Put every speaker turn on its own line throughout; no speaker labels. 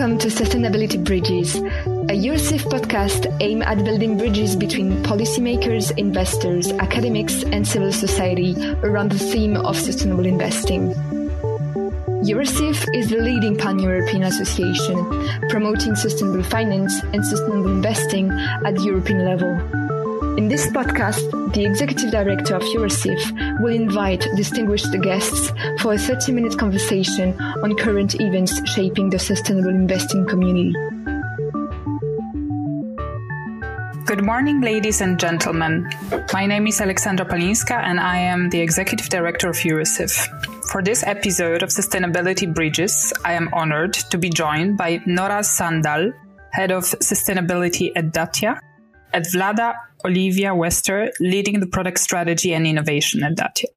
Welcome to Sustainability Bridges, a EUROSIF podcast aimed at building bridges between policymakers, investors, academics, and civil society around the theme of sustainable investing. EUROSIF is the leading pan-European association promoting sustainable finance and sustainable investing at the European level. In this podcast, the Executive Director of EUROSIF will invite distinguished guests for a 30-minute conversation on current events shaping the sustainable investing community.
Good morning, ladies and gentlemen. My name is Aleksandra Palinska and I am the Executive Director of EUROSIF. For this episode of Sustainability Bridges, I am honored to be joined by Nora Sandahl, Head of Sustainability at Datia, at Vlada, Olivia, leading the product strategy and innovation at Datia.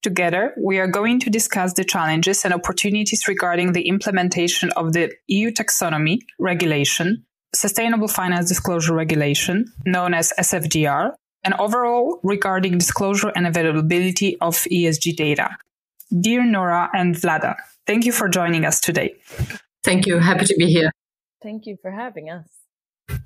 Together, we are going to discuss the challenges and opportunities regarding the implementation of the EU Taxonomy Regulation, Sustainable Finance Disclosure Regulation, known as SFDR, and overall regarding disclosure and availability of ESG data. Dear Nora and Vlada, thank you for joining us today.
Thank you. Happy to be here.
Thank you for having us.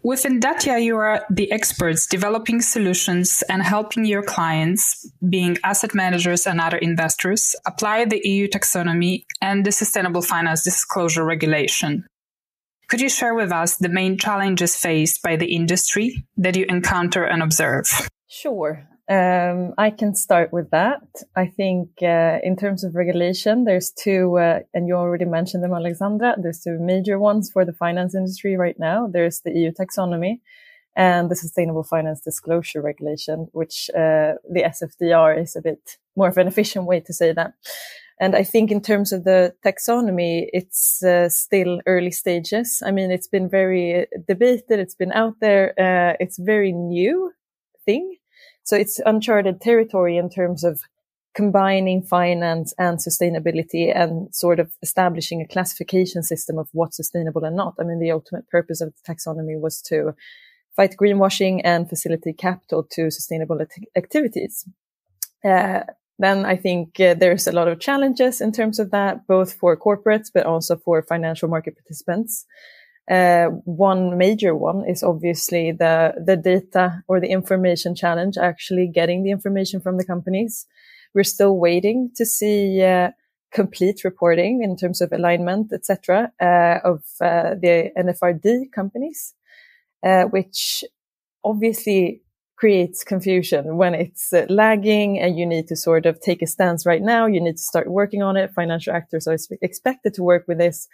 Within Datia, you are the experts developing solutions and helping your clients, being asset managers and other investors, apply the EU Taxonomy and the Sustainable Finance Disclosure Regulation. Could you share with us the main challenges faced by the industry that you encounter and observe?
Sure. I can start with that. I think in terms of regulation, there's two, and you already mentioned them, Aleksandra. There's two major ones for the finance industry right now. There's the EU Taxonomy and the Sustainable Finance Disclosure Regulation, which the SFDR is a bit more of an efficient way to say that. And I think in terms of the taxonomy, it's still early stages. I mean, it's been very debated. It's been out there. It's very new thing. So it's uncharted territory in terms of combining finance and sustainability and sort of establishing a classification system of what's sustainable and not. I mean, the ultimate purpose of the taxonomy was to fight greenwashing and facilitate capital to sustainable activities. Then I think there's a lot of challenges in terms of that, both for corporates, but also for financial market participants. One major one is obviously the data or the information challenge, actually getting the information from the companies. We're still waiting to see complete reporting in terms of alignment, etc., of the NFRD companies, which obviously creates confusion when it's lagging and you need to sort of take a stance right now. You need to start working on it. Financial actors are expected to work with this.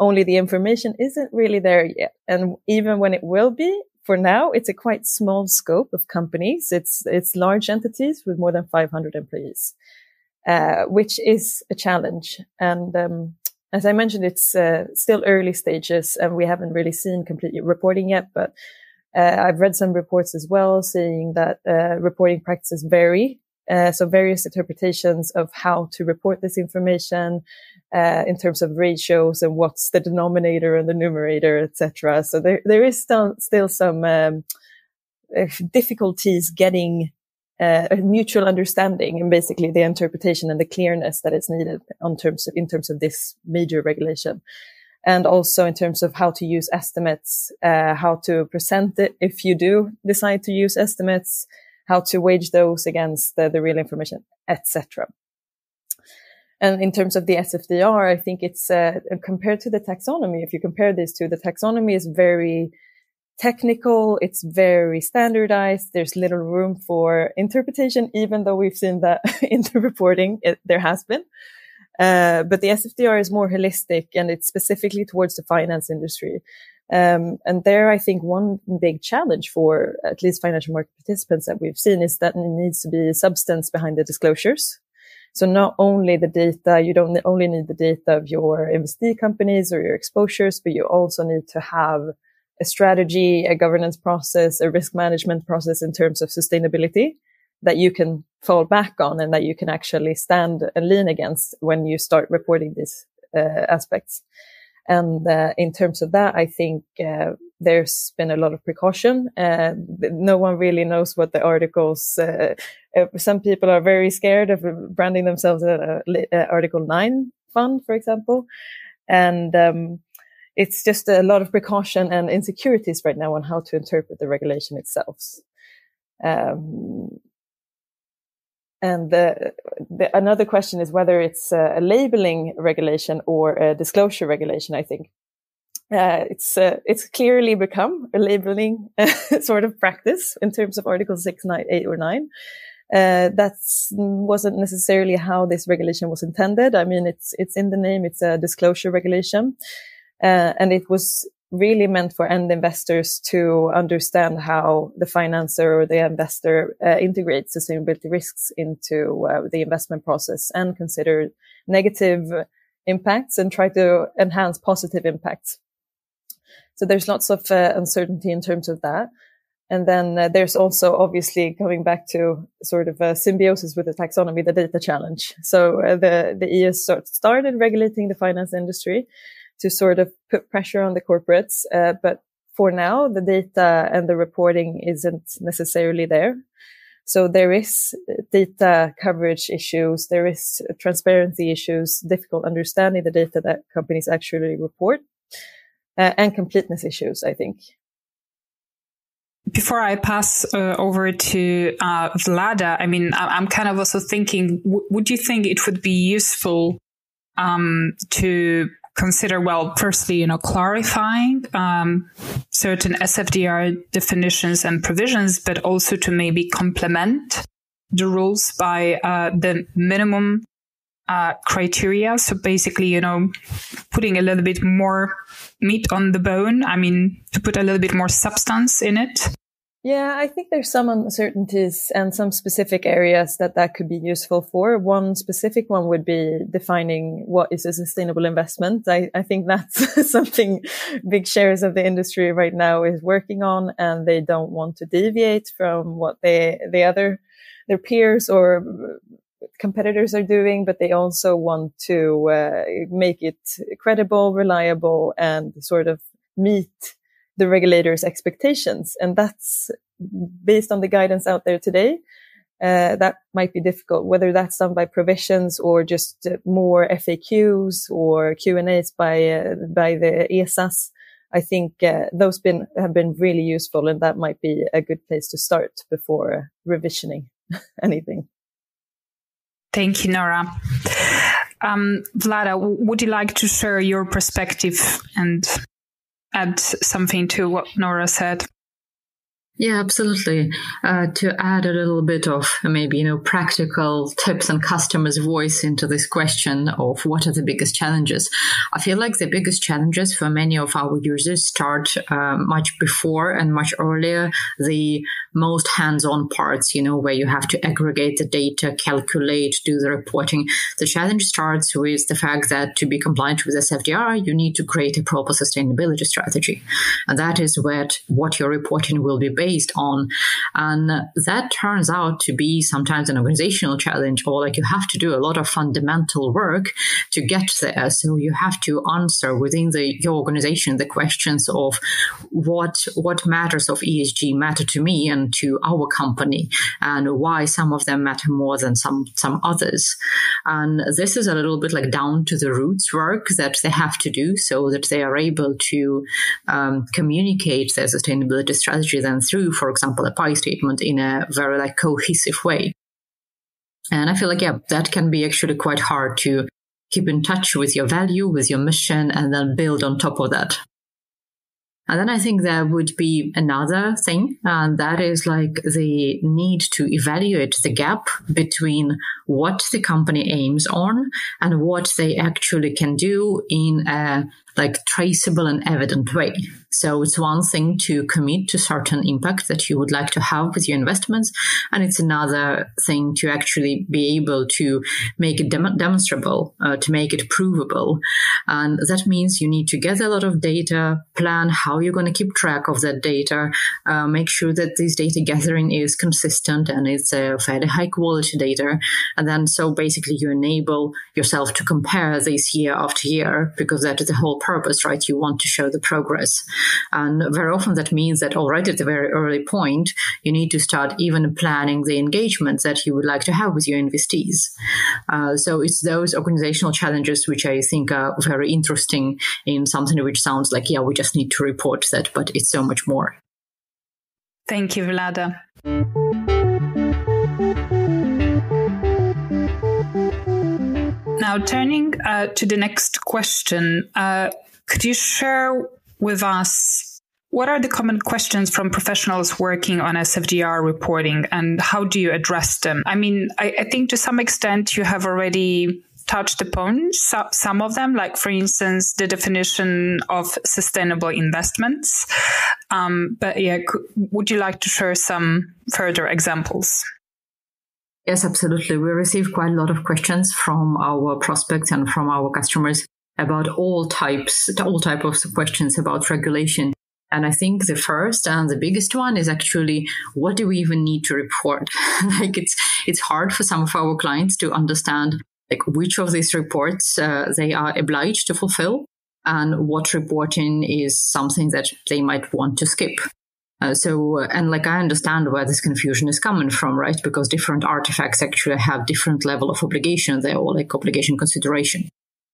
Only the information isn't really there yet. And even when it will be, for now, it's a quite small scope of companies. It's large entities with more than 500 employees, which is a challenge. And as I mentioned, it's still early stages and we haven't really seen complete reporting yet. But I've read some reports as well saying that reporting practices vary. So various interpretations of how to report this information in terms of ratios and what's the denominator and the numerator, etc. So there is still some difficulties getting a mutual understanding and basically the interpretation and the clearness that is needed in terms of this major regulation. And also in terms of how to use estimates, how to present it if you do decide to use estimates, how to wage those against the real information, etc. And in terms of the SFDR, I think it's compared to the taxonomy. If you compare these two, the taxonomy is very technical. It's very standardized. There's little room for interpretation, even though we've seen that in the reporting, there has been. But the SFDR is more holistic and it's specifically towards the finance industry. And there, I think one big challenge for at least financial market participants that we've seen is that there needs to be substance behind the disclosures. So not only the data, you don't only need the data of your investee companies or your exposures, but you also need to have a strategy, a governance process, a risk management process in terms of sustainability that you can fall back on and that you can actually stand and lean against when you start reporting these aspects. And in terms of that, I think there's been a lot of precaution. No one really knows what the articles. Some people are very scared of branding themselves as Article 9 fund, for example. And it's just a lot of precaution and insecurities right now on how to interpret the regulation itself. And another question is whether it's a labeling regulation or a disclosure regulation, I think. It's clearly become a labeling sort of practice in terms of Article 6, 9, 8, or 9. That wasn't necessarily how this regulation was intended. I mean, it's in the name, it's a disclosure regulation. And it was really meant for end investors to understand how the financer or the investor integrates sustainability risks into the investment process and consider negative impacts and try to enhance positive impacts. So there's lots of uncertainty in terms of that. And then there's also obviously coming back to sort of a symbiosis with the taxonomy, the data challenge. So the EU started regulating the finance industry to sort of put pressure on the corporates. But for now, the data and the reporting isn't necessarily there. So there is data coverage issues. There is transparency issues, difficult understanding the data that companies actually report, and completeness issues, I think.
Before I pass over to Vlada, I mean, I'm kind of also thinking, would you think it would be useful to consider, well, firstly, clarifying certain SFDR definitions and provisions, but also to maybe complement the rules by the minimum criteria. So basically, putting a little bit more meat on the bone. I mean, to put a little bit more substance in it.
Yeah, I think there's some uncertainties and some specific areas that could be useful for. One specific one would be defining what is a sustainable investment. I think that's something big shares of the industry right now is working on, and they don't want to deviate from what their peers or competitors are doing, but they also want to make it credible, reliable, and sort of meet the regulators' expectations. And that's based on the guidance out there today. That might be difficult, whether that's done by provisions or just more FAQs or Q&As by the ESAs. I think those have been really useful, and that might be a good place to start before revisioning anything.
Thank you, Nora. Vlada, would you like to share your perspective and add something to what Nora said?
Yeah, absolutely. To add a little bit of maybe, practical tips and customers' voice into this question of what are the biggest challenges. I feel like the biggest challenges for many of our users start much before and much earlier the most hands-on parts, where you have to aggregate the data, calculate, do the reporting. The challenge starts with the fact that to be compliant with SFDR, you need to create a proper sustainability strategy. And that is what your reporting will be based on. And that turns out to be sometimes an organizational challenge, or like you have to do a lot of fundamental work to get there. So you have to answer within your organization the questions of what matters of ESG matter to me and to our company, and why some of them matter more than some others. And this is a little bit like down to the roots work that they have to do so that they are able to communicate their sustainability strategy then through, for example, a PI statement in a very cohesive way. And I feel like, that can be actually quite hard to keep in touch with your value, with your mission, and then build on top of that. And then I think there would be another thing, and that is the need to evaluate the gap between what the company aims on and what they actually can do in a traceable and evident way. So it's one thing to commit to certain impact that you would like to have with your investments, and it's another thing to actually be able to make it demonstrable, to make it provable. And that means you need to gather a lot of data, plan how you're going to keep track of that data, make sure that this data gathering is consistent and it's a fairly high quality data. And then so basically you enable yourself to compare this year after year, because that is the whole purpose, right? You want to show the progress. And very often that means that already at the very early point, you need to start even planning the engagements that you would like to have with your investees. So it's those organizational challenges which I think are very interesting in something which sounds like, yeah, we just need to report that, but it's so much more.
Thank you, Vlada. Now, turning to the next question, could you share with us what are the common questions from professionals working on SFDR reporting and how do you address them? I mean, I think to some extent you have already touched upon some of them, like, for instance, the definition of sustainable investments. But yeah, would you like to share some further examples?
Yes, absolutely. We receive quite a lot of questions from our prospects and from our customers about all types of questions about regulation. And I think the first and the biggest one is actually, what do we even need to report? Like it's hard for some of our clients to understand like which of these reports they are obliged to fulfill and what reporting is something that they might want to skip. And I understand where this confusion is coming from, right? Because different artifacts actually have different level of obligation there, or like obligation consideration.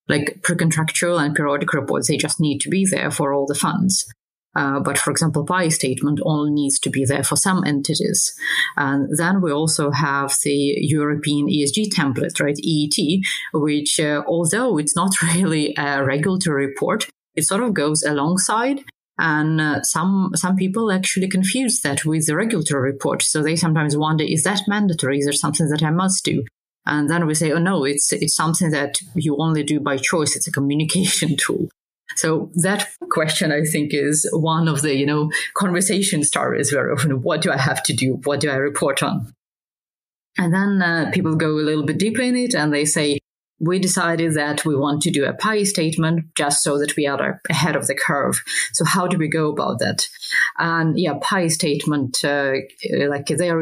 Like pre-contractual and periodic reports, they just need to be there for all the funds. But for example, PI statement only needs to be there for some entities. And then we also have the European ESG template, right? EET, which although it's not really a regulatory report, it sort of goes alongside. And some people actually confuse that with the regulatory report. So they sometimes wonder, is that mandatory? Is there something that I must do? And then we say, oh no, it's something that you only do by choice. It's a communication tool. So that question, I think, is one of the, conversation starters very often. What do I have to do? What do I report on? And then people go a little bit deeper in it and they say, we decided that we want to do a PI statement just so that we are ahead of the curve. So how do we go about that? And yeah, PI statement, there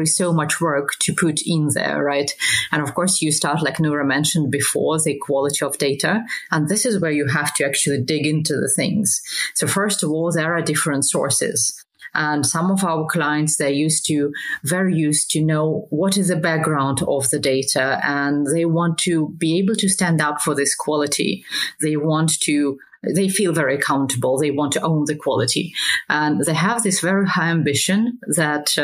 is so much work to put in there, right? And of course, you start, like Nora mentioned before, the quality of data. And this is where you have to actually dig into the things. So first of all, there are different sources. And some of our clients, they're very used to know what is the background of the data, and they want to be able to stand up for this quality. They feel very accountable. They want to own the quality. And they have this very high ambition that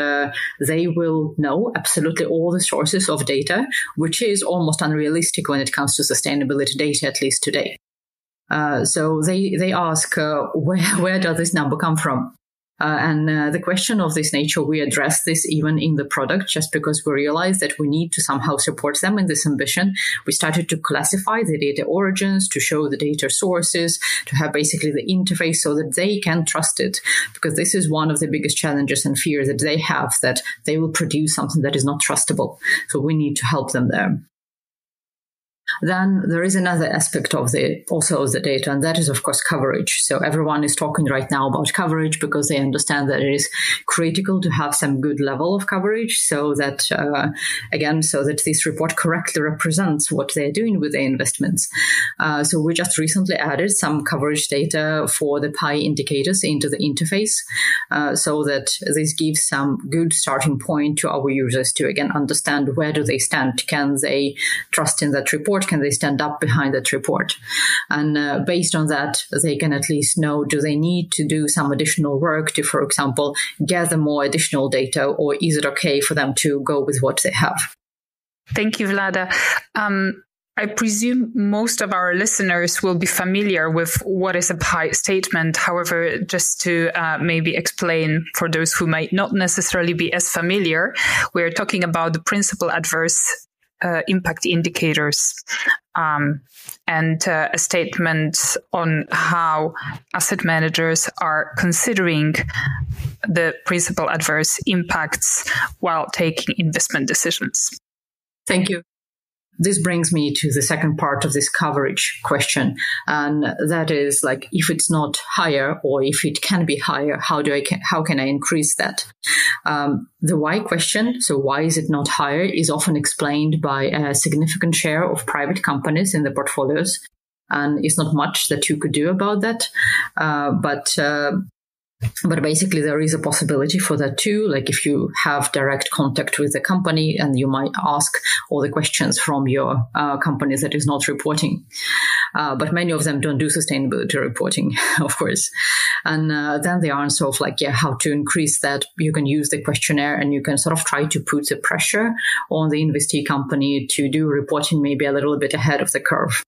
they will know absolutely all the sources of data, which is almost unrealistic when it comes to sustainability data, at least today. So they ask, where does this number come from? And the question of this nature, we address this even in the product, just because we realized that we need to somehow support them in this ambition. We started to classify the data origins, to show the data sources, to have basically the interface so that they can trust it. Because this is one of the biggest challenges and fears that they have, that they will produce something that is not trustable. So we need to help them there. Then there is another aspect of the data, and that is, of course, coverage. So everyone is talking right now about coverage because they understand that it is critical to have some good level of coverage so that, so that this report correctly represents what they're doing with their investments. So we just recently added some coverage data for the PI indicators into the interface so that this gives some good starting point to our users to, again, understand where do they stand. Can they trust in that report? Can they stand up behind that report? And based on that, they can at least know, do they need to do some additional work to, for example, gather more additional data, or is it okay for them to go with what they have?
Thank you, Vlada. I presume most of our listeners will be familiar with what is a PI statement. However, just to maybe explain for those who might not necessarily be as familiar, we're talking about the principal adverse impact indicators and a statement on how asset managers are considering the principal adverse impacts while taking investment decisions.
Thank you. This brings me to the second part of this coverage question. And that is, like, if it's not higher, or if it can be higher, how can I increase that? The why question, so why is it not higher, is often explained by a significant share of private companies in the portfolios. And it's not much that you could do about that. But But basically, there is a possibility for that too. Like if you have direct contact with the company and you might ask all the questions from your company that is not reporting. But many of them don't do sustainability reporting, of course. And then the answer of how to increase that, you can use the questionnaire and you can sort of try to put the pressure on the investee company to do reporting maybe a little bit ahead of the curve.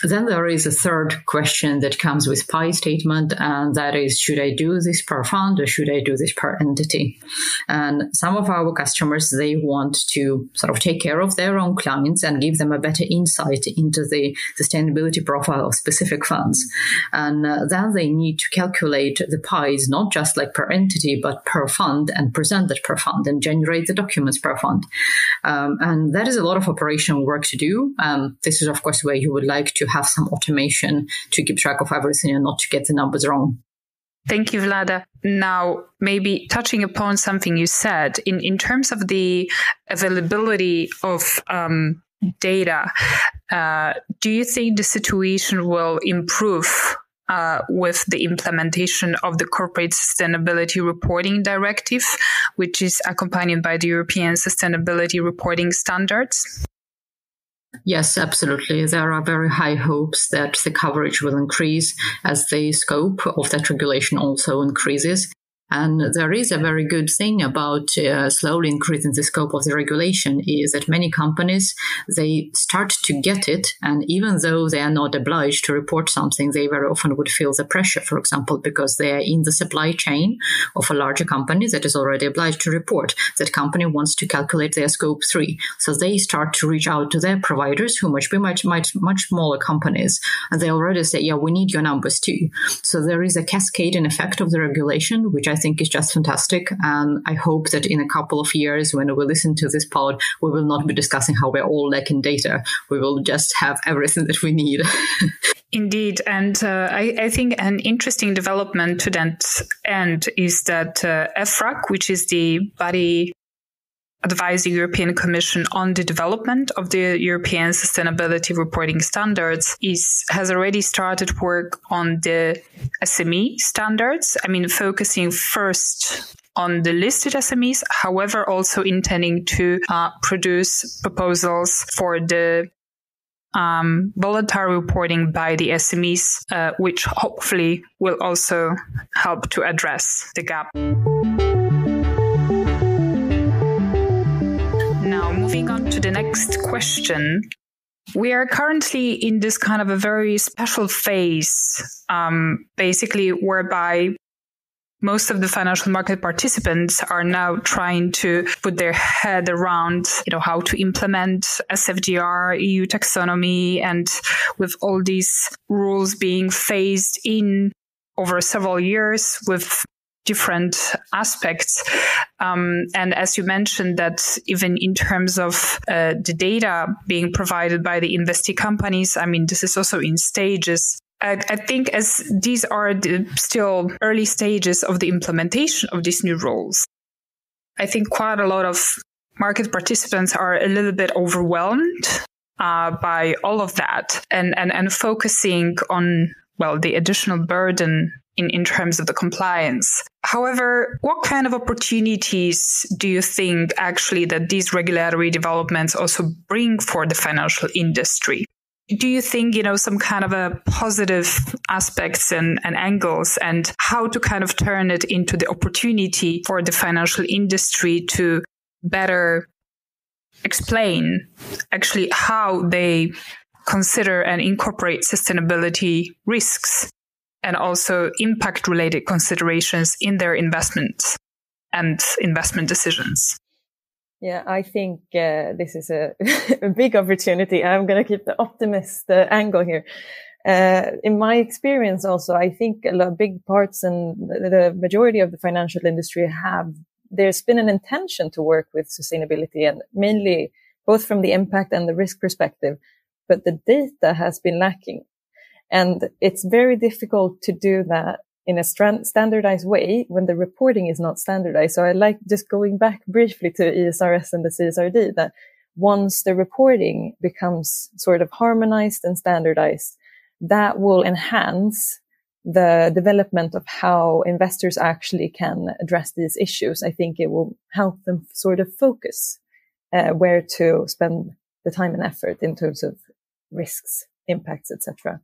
Then there is a third question that comes with PI statement, and that is, should I do this per fund or should I do this per entity? And some of our customers, they want to sort of take care of their own clients and give them a better insight into the sustainability profile of specific funds. And then they need to calculate the PIs, not just per entity, but per fund, and present that per fund and generate the documents per fund. And that is a lot of operational work to do. This is, of course, where you would like to have some automation to keep track of everything and not to get the numbers wrong.
Thank you, Vlada. Now, maybe touching upon something you said, in terms of the availability of data, do you think the situation will improve with the implementation of the Corporate Sustainability Reporting Directive, which is accompanied by the European Sustainability Reporting Standards?
Yes, absolutely. There are very high hopes that the coverage will increase as the scope of that regulation also increases. And there is a very good thing about slowly increasing the scope of the regulation is that many companies, they start to get it. And even though they are not obliged to report something, they very often would feel the pressure, for example, because they are in the supply chain of a larger company that is already obliged to report. That company wants to calculate their scope 3. So they start to reach out to their providers, who must be much smaller companies. And they already say, yeah, we need your numbers too. So there is a cascading effect of the regulation, which I think is just fantastic. And I hope that in a couple of years, when we listen to this pod, we will not be discussing how we're all lacking data. We will just have everything that we need.
Indeed. And I think an interesting development to that end is that EFRAG, which is the body advising the European Commission on the development of the European Sustainability Reporting Standards, has already started work on the SME standards. I mean, focusing first on the listed SMEs, however, also intending to produce proposals for the voluntary reporting by the SMEs, which hopefully will also help to address the gap. Now, moving on to the next question. We are currently in this kind of a very special phase, basically whereby most of the financial market participants are now trying to put their head around, how to implement SFDR, EU Taxonomy, and with all these rules being phased in over several years with different aspects. And as you mentioned, that even in terms of the data being provided by the investee companies, I mean, this is also in stages. I think as these are the still early stages of the implementation of these new rules, I think quite a lot of market participants are a little bit overwhelmed by all of that and focusing on, the additional burden in terms of the compliance. However, what kind of opportunities do you think actually that these regulatory developments also bring for the financial industry? Do you think, some kind of a positive aspects and angles, and how to kind of turn it into the opportunity for the financial industry to better explain actually how they consider and incorporate sustainability risks and also impact-related considerations in their investments and investment decisions?
Yeah, I think this is a big opportunity. I'm going to keep the optimist angle here. In my experience also, I think a lot of big parts and the majority of the financial industry there's been an intention to work with sustainability, and mainly both from the impact and the risk perspective, but the data has been lacking. And it's very difficult to do that in a standardized way when the reporting is not standardized. So I like just going back briefly to ESRS and the CSRD, that once the reporting becomes sort of harmonized and standardized, that will enhance the development of how investors actually can address these issues. I think it will help them sort of focus where to spend the time and effort in terms of risks, impacts, etc.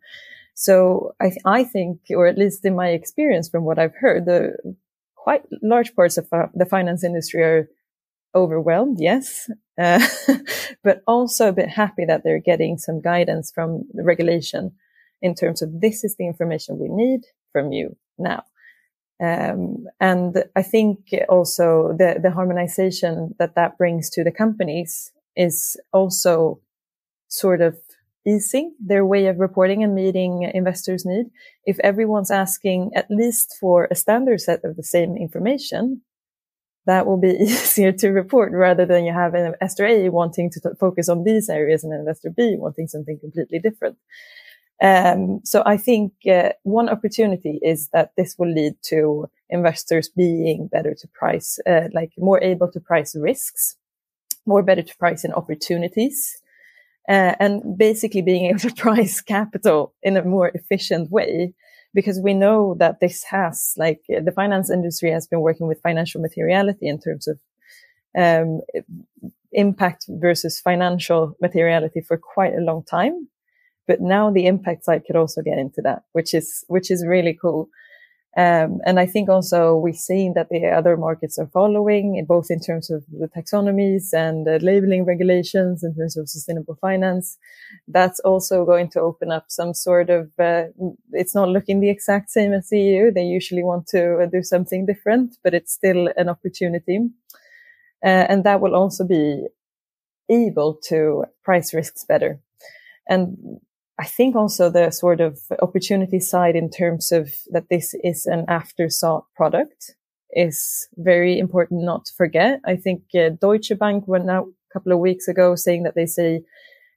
So I think, or at least in my experience from what I've heard, the quite large parts of the finance industry are overwhelmed, yes, but also a bit happy that they're getting some guidance from the regulation in terms of this is the information we need from you now. And I think also the harmonization that brings to the companies is also sort of easing their way of reporting and meeting investors' need. If everyone's asking at least for a standard set of the same information, that will be easier to report rather than you have an investor A wanting to focus on these areas and an investor B wanting something completely different. So I think one opportunity is that this will lead to investors being better to price, like more able to price risks, more better to price in opportunities, and basically being able to price capital in a more efficient way. Because we know that this has, like, the finance industry has been working with financial materiality in terms of impact versus financial materiality for quite a long time. But now the impact side could also get into that, which is really cool. And I think also we've seen that the other markets are following, both in terms of the taxonomies and the labeling regulations in terms of sustainable finance. That's also going to open up some sort of, it's not looking the exact same as the EU. They usually want to do something different, but it's still an opportunity. And that will also be able to price risks better. And I think also the sort of opportunity side in terms of that this is an after-sought product is very important not to forget. I think Deutsche Bank went out a couple of weeks ago saying that they say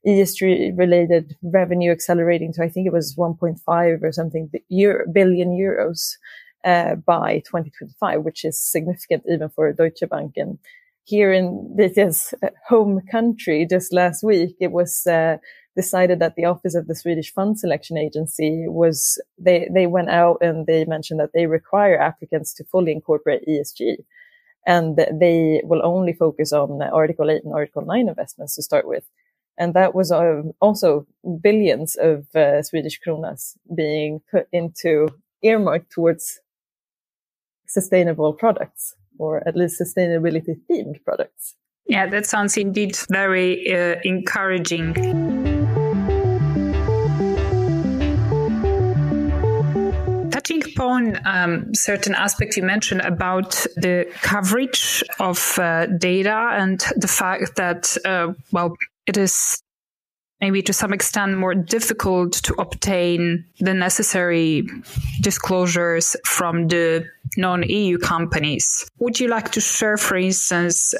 ESG-related revenue accelerating to, I think it was 1.5 or something billion euros by 2025, which is significant even for Deutsche Bank. And here in this home country, just last week, it was decided that the office of the Swedish Fund Selection Agency they went out and they mentioned that they require applicants to fully incorporate ESG. And they will only focus on Article 8 and Article 9 investments to start with. And that was also billions of Swedish kronas being put into earmarked towards sustainable products, or at least sustainability themed products.
Yeah, that sounds indeed very encouraging. Touching upon certain aspects you mentioned about the coverage of data and the fact that, it is maybe to some extent more difficult to obtain the necessary disclosures from the non-EU companies. Would you like to share, for instance,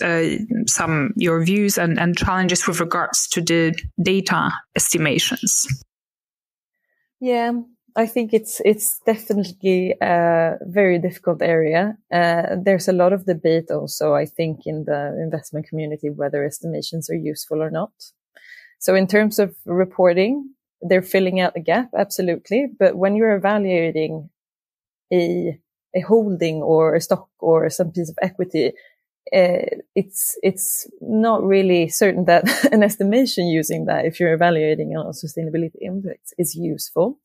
your views and challenges with regards to the data estimations?
Yeah, I think it's definitely a very difficult area. There's a lot of debate also, I think, in the investment community whether estimations are useful or not. So in terms of reporting, they're filling out the gap, absolutely. But when you're evaluating a holding or a stock or some piece of equity, it's not really certain that an estimation using that, if you're evaluating on sustainability impacts, is useful.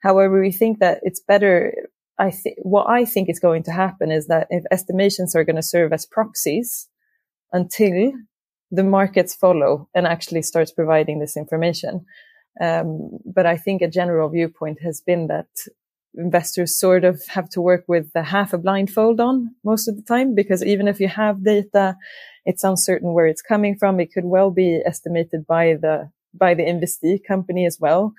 However, we think that it's better. What I think is going to happen is that if estimations are going to serve as proxies until the markets follow and actually starts providing this information. But I think a general viewpoint has been that investors sort of have to work with half a blindfold on most of the time, because even if you have data, it's uncertain where it's coming from. It could well be estimated by the investee company as well.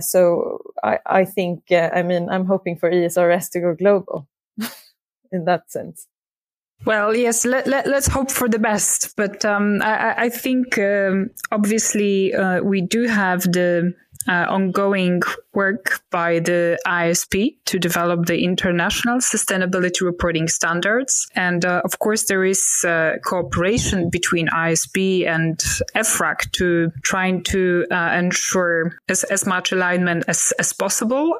So I think, I'm hoping for ESRS to go global in that sense.
Well, yes, let's hope for the best. But I think, obviously, we do have the ongoing work by the ISP to develop the international sustainability reporting standards. And of course, there is cooperation between ISP and EFRAG to trying to ensure as much alignment as possible,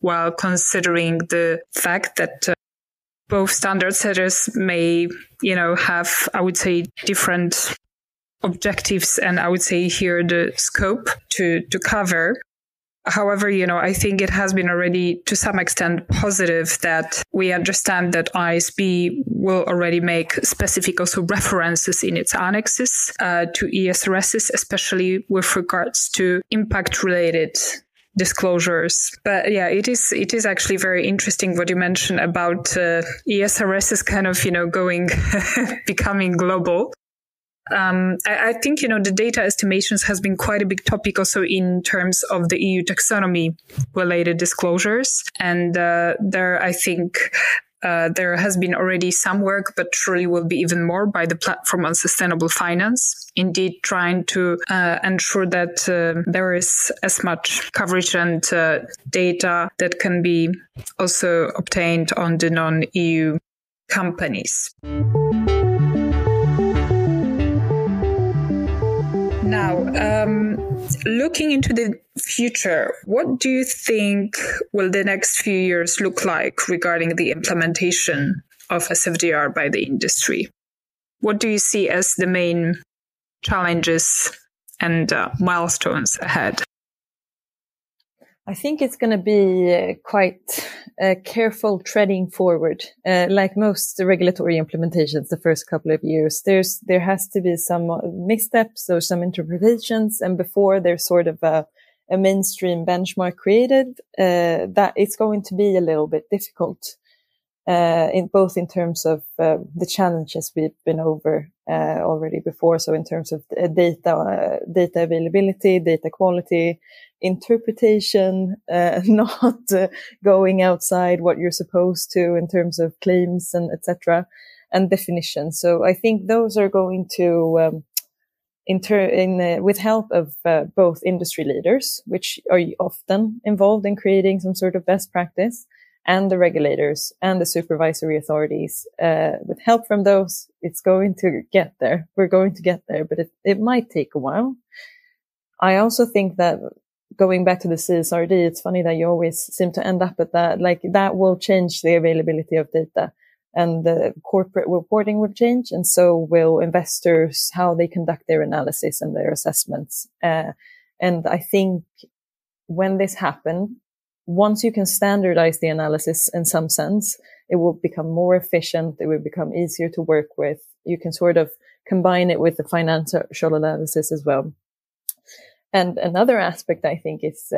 while considering the fact that both standard setters may, have, I would say, different objectives, and I would say here the scope to cover. However, I think it has been already to some extent positive that we understand that ISB will already make specific also references in its annexes to ESRSs, especially with regards to impact related disclosures. But yeah, it is actually very interesting what you mentioned about ESRS is kind of, going, becoming global. I think, the data estimations has been quite a big topic also in terms of the EU taxonomy related disclosures. And there, I think, there has been already some work, but surely will be even more by the Platform on Sustainable Finance, indeed trying to ensure that there is as much coverage and data that can be also obtained on the non-EU companies. Now, looking into the future, what do you think will the next few years look like regarding the implementation of SFDR by the industry? What do you see as the main challenges and milestones ahead?
I think it's going to be quite careful treading forward. Like most regulatory implementations, the first couple of years, there has to be some missteps or some interpretations. And before there's sort of a mainstream benchmark created, that it's going to be a little bit difficult, in terms of the challenges we've been over already before. So in terms of data availability, data quality, interpretation, not going outside what you're supposed to in terms of claims and etc. and definition. So I think those are going to, with help of both industry leaders, which are often involved in creating some sort of best practice, and the regulators and the supervisory authorities, with help from those, it's going to get there. We're going to get there, but it might take a while. I also think that going back to the CSRD, it's funny that you always seem to end up at that. Like that will change the availability of data, and the corporate reporting will change, and so will investors, how they conduct their analysis and their assessments. And I think when this happens, once you can standardize the analysis in some sense, it will become more efficient. It will become easier to work with. You can sort of combine it with the financial analysis as well. And another aspect I think is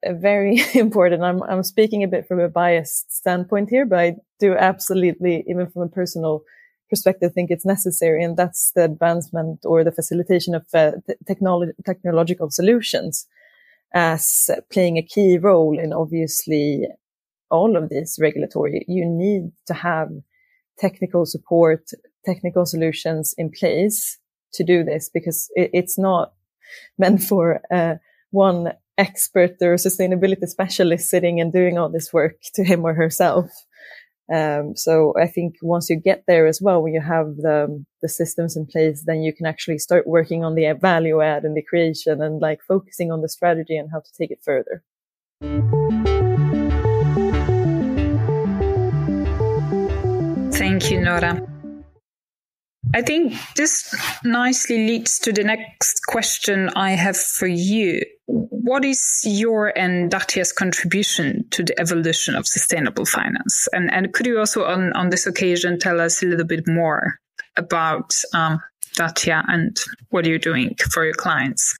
very important. I'm speaking a bit from a biased standpoint here, but I do absolutely, even from a personal perspective, think it's necessary. And that's the advancement or the facilitation of technological solutions as playing a key role in obviously all of these regulatory. You need to have technical support, technical solutions in place to do this, because it's not meant for one expert or sustainability specialist sitting and doing all this work to him or herself. So I think once you get there as well, when you have the systems in place, then you can actually start working on the value add and the creation and like focusing on the strategy and how to take it further.
Thank you, Nora. I think this nicely leads to the next question I have for you. What is your and Datia's contribution to the evolution of sustainable finance? And could you also on this occasion tell us a little bit more about Datia and what you're doing for your clients?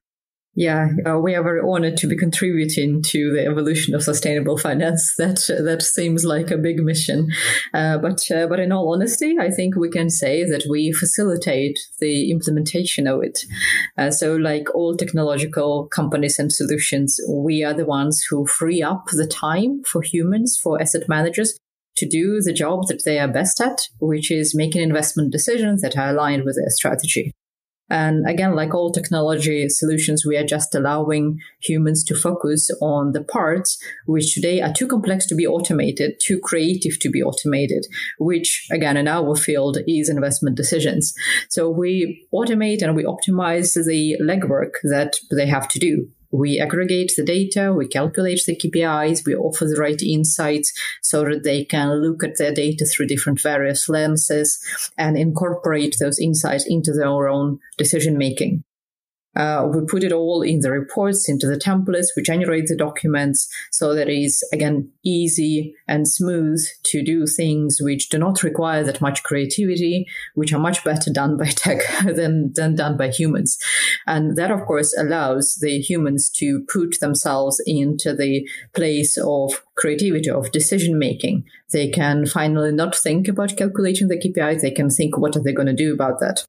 Yeah, we are very honored to be contributing to the evolution of sustainable finance. That seems like a big mission. But in all honesty, I think we can say that we facilitate the implementation of it. So like all technological companies and solutions, we are the ones who free up the time for humans, for asset managers, to do the job that they are best at, which is making investment decisions that are aligned with their strategy. And again, like all technology solutions, we are just allowing humans to focus on the parts which today are too complex to be automated, too creative to be automated, which again, in our field is investment decisions. So we automate and we optimize the legwork that they have to do. We aggregate the data, we calculate the KPIs, we offer the right insights so that they can look at their data through different various lenses and incorporate those insights into their own decision making. We put it all in the reports, into the templates, we generate the documents so that it is, again, easy and smooth to do things which do not require that much creativity, which are much better done by tech than done by humans. And that, of course, allows the humans to put themselves into the place of creativity, of decision making. They can finally not think about calculating the KPIs, they can think what are they going to do about that.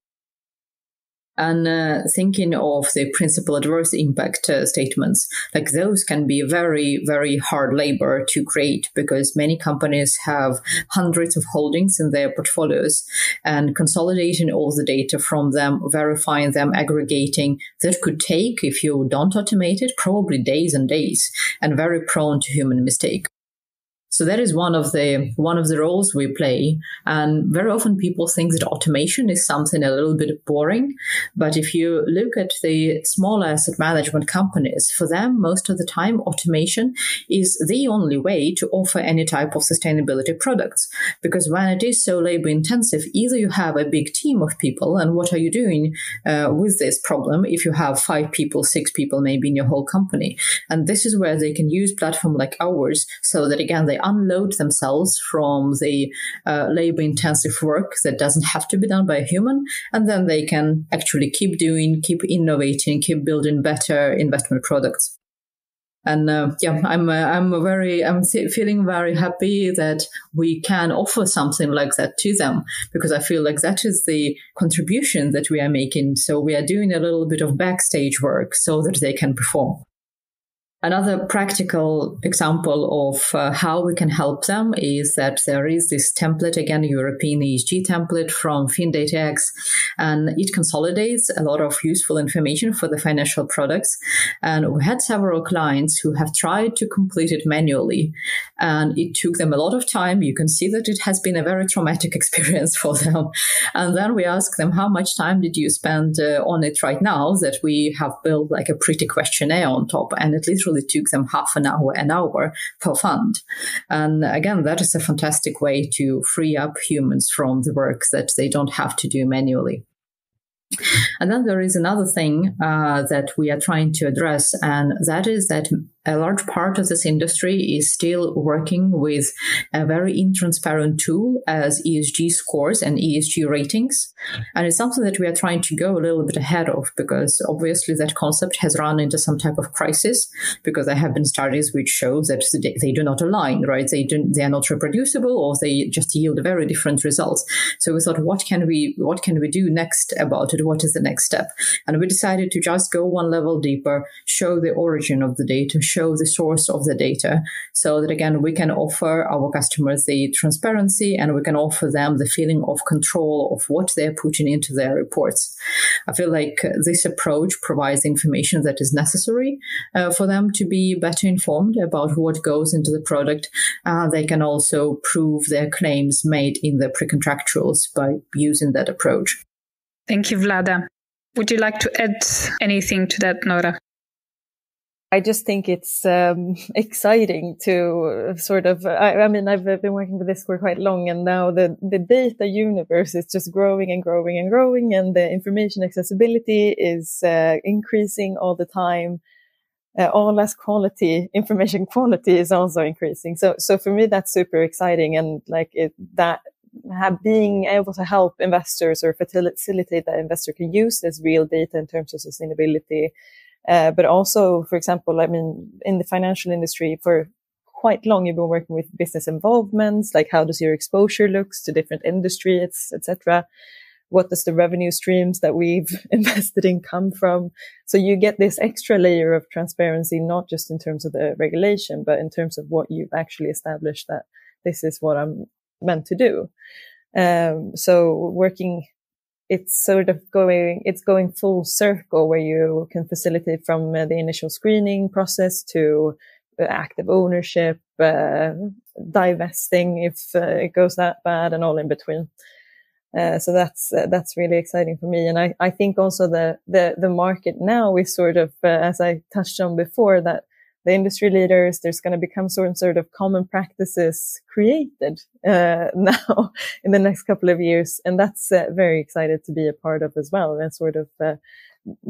And thinking of the principal adverse impact statements, like those can be very, very hard labor to create because many companies have hundreds of holdings in their portfolios, and consolidating all the data from them, verifying them, aggregating, that could take, if you don't automate it, probably days and days, and very prone to human mistake. So that is one of the roles we play. And very often people think that automation is something a little bit boring. But if you look at the small asset management companies, for them, most of the time, automation is the only way to offer any type of sustainability products. Because when it is so labor intensive, either you have a big team of people, and what are you doing with this problem if you have 5 people, 6 people maybe in your whole company? And this is where they can use platform like ours so that, again, they unload themselves from the labor-intensive work that doesn't have to be done by a human, and then they can actually keep innovating, keep building better investment products. And I'm feeling very happy that we can offer something like that to them, because I feel like that is the contribution that we are making. So we are doing a little bit of backstage work so that they can perform. Another practical example of how we can help them is that there is this template, again, European ESG template from Fintech, and it consolidates a lot of useful information for the financial products. And we had several clients who have tried to complete it manually, and it took them a lot of time. You can see that it has been a very traumatic experience for them. And then we asked them, how much time did you spend on it right now, that we have built like a pretty questionnaire on top, and it literally took them half an hour per fund. And again, that is a fantastic way to free up humans from the work that they don't have to do manually. And then there is another thing that we are trying to address, and that is that a large part of this industry is still working with a very intransparent tool as ESG scores and ESG ratings. And it's something that we are trying to go a little bit ahead of, because obviously that concept has run into some type of crisis, because there have been studies which show that they do not align, right? They are not reproducible, or they just yield very different results. So we thought, what can we do next about it? What is the next step? And we decided to just go one level deeper, show the origin of the data, show the source of the data, so that, again, we can offer our customers the transparency, and we can offer them the feeling of control of what they're putting into their reports. I feel like this approach provides information that is necessary for them to be better informed about what goes into the product. They can also prove their claims made in the pre-contractuals by using that approach.
Thank you, Vlada. Would you like to add anything to that, Nora?
I just think it's exciting to sort of, I've been working with this for quite long, and now the data universe is just growing and growing and growing, and the information accessibility is increasing all the time. All as quality, information quality is also increasing. So for me, that's super exciting, and like being able to help investors or facilitate that investor can use this real data in terms of sustainability. But also, for example, in the financial industry for quite long, you've been working with business involvements, like how does your exposure looks to different industries, etc. What does the revenue streams that we've invested in come from? So you get this extra layer of transparency, not just in terms of the regulation, but in terms of what you've actually established that this is what I'm meant to do. So working it's sort of going full circle where you can facilitate from the initial screening process to active ownership, divesting if it goes that bad, and all in between. So that's really exciting for me. And I think also the market now is sort of, as I touched on before, that the industry leaders, there's going to become sort of common practices created now in the next couple of years. And that's very excited to be a part of as well, and sort of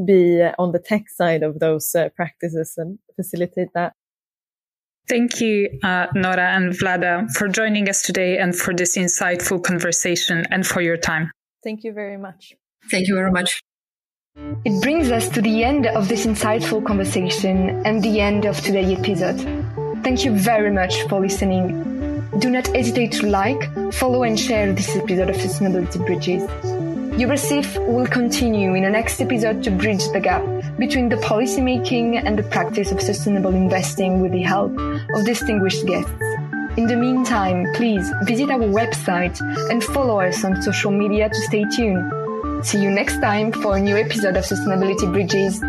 be on the tech side of those practices and facilitate that.
Thank you, Nora and Vlada, for joining us today and for this insightful conversation and for your time.
Thank you very much.
Thank you very much.
It brings us to the end of this insightful conversation and the end of today's episode. Thank you very much for listening. Do not hesitate to like, follow and share this episode of Sustainability Bridges. EuroSIF will continue in the next episode to bridge the gap between the policymaking and the practice of sustainable investing with the help of distinguished guests. In the meantime, please visit our website and follow us on social media to stay tuned. See you next time for a new episode of Sustainability Bridges.